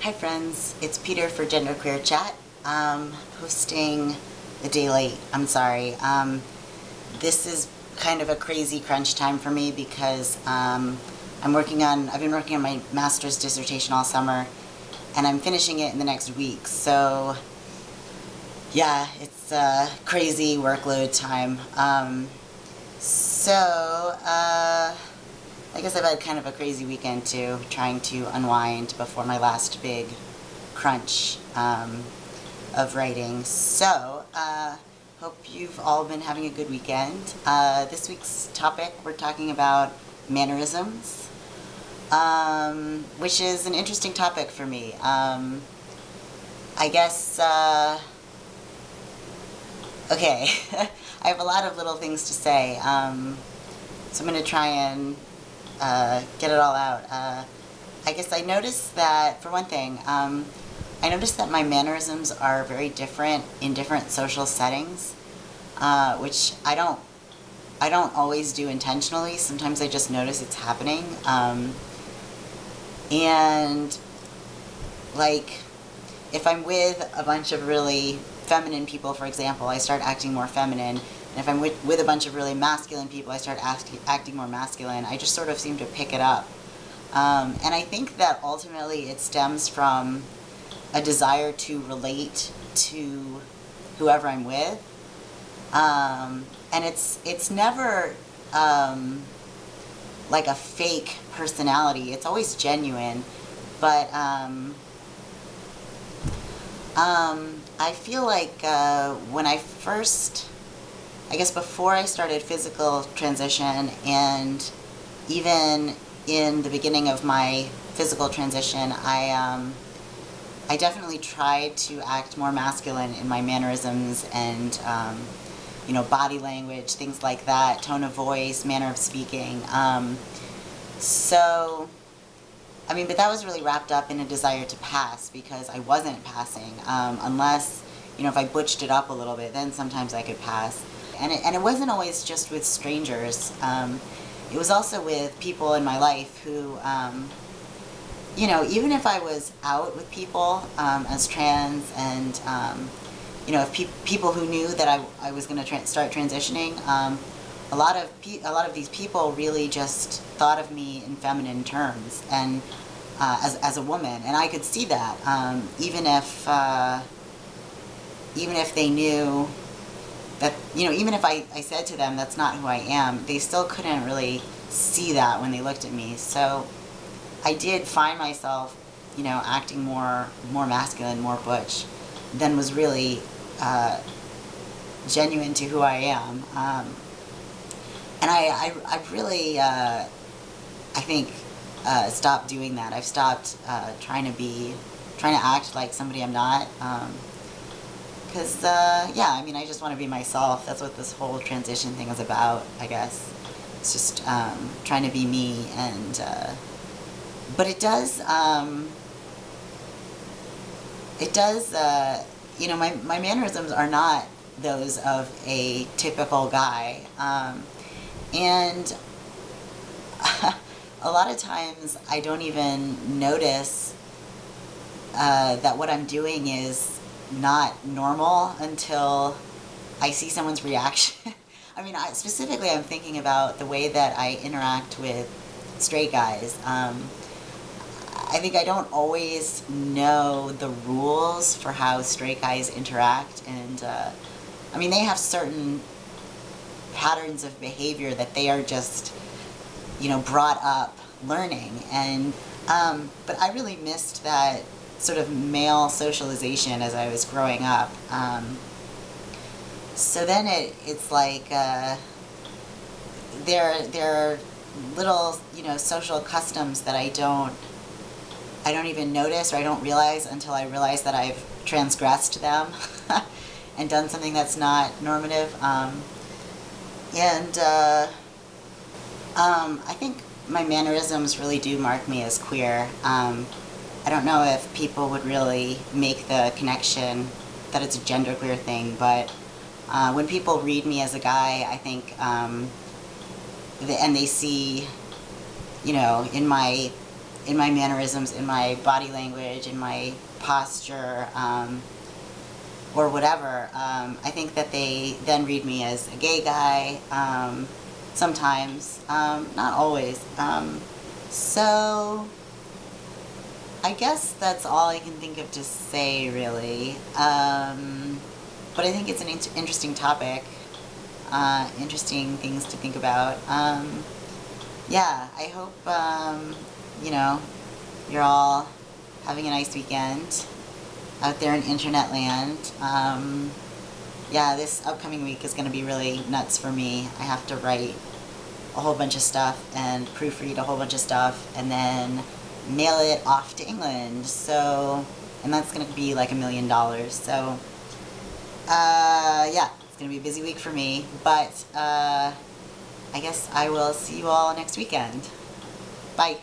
Hi friends, it's Peter for Genderqueer Chat. Posting a day late. I'm sorry. This is kind of a crazy crunch time for me because I've been working on my master's dissertation all summer, and I'm finishing it in the next week. So yeah, it's a crazy workload time. I guess I've had kind of a crazy weekend too, trying to unwind before my last big crunch of writing. So, hope you've all been having a good weekend. This week's topic, we're talking about mannerisms, which is an interesting topic for me. I guess, okay, I have a lot of little things to say, so I'm going to try and get it all out. I guess I noticed that, for one thing, I noticed that my mannerisms are very different in different social settings, which I don't always do intentionally. Sometimes I just notice it's happening. And like, if I'm with a bunch of really feminine people, for example, I start acting more feminine. And if I'm with a bunch of really masculine people, I start acting more masculine. I just sort of seem to pick it up. And I think that ultimately it stems from a desire to relate to whoever I'm with. And it's never like a fake personality. It's always genuine. But I feel like when I first, I guess before I started physical transition, and even in the beginning of my physical transition, I definitely tried to act more masculine in my mannerisms and, you know, body language, things like that, tone of voice, manner of speaking. So, I mean, but that was really wrapped up in a desire to pass, because I wasn't passing, unless, you know, if I butched it up a little bit, then sometimes I could pass. And it wasn't always just with strangers. It was also with people in my life who, you know, even if I was out with people as trans, and, you know, if people who knew that I was going to start transitioning, a lot of these people really just thought of me in feminine terms, and as a woman, and I could see that, even if they knew that, you know, even if I said to them that's not who I am, they still couldn't really see that when they looked at me. So I did find myself, you know, acting more masculine, more butch, than was really genuine to who I am. And I've really, I think, stopped doing that. I've stopped trying to act like somebody I'm not. Because, yeah, I mean, I just want to be myself. That's what this whole transition thing is about, I guess. It's just trying to be me, and, but it does, you know, my mannerisms are not those of a typical guy, and a lot of times I don't even notice that what I'm doing is not normal until I see someone's reaction. I mean, specifically I'm thinking about the way that I interact with straight guys. I think I don't always know the rules for how straight guys interact, and I mean, they have certain patterns of behavior that they are just, you know, brought up learning, and but I really missed that sort of male socialization as I was growing up. So then it's like there are little, you know, social customs that I don't even notice, or I don't realize until I realize that I've transgressed them and done something that's not normative. I think my mannerisms really do mark me as queer. I don't know if people would really make the connection that it's a genderqueer thing, but when people read me as a guy, I think, and they see, you know, in my in my mannerisms, in my body language, in my posture, or whatever. I think that they then read me as a gay guy, sometimes, not always. So I guess that's all I can think of to say, really. But I think it's an interesting topic, interesting things to think about. Yeah, I hope, you know, you're all having a nice weekend out there in internet land. Yeah, this upcoming week is going to be really nuts for me. I have to write a whole bunch of stuff and proofread a whole bunch of stuff and then mail it off to England. So, and that's going to be like $1 million. So, yeah, it's going to be a busy week for me, but I guess I will see you all next weekend. Bye.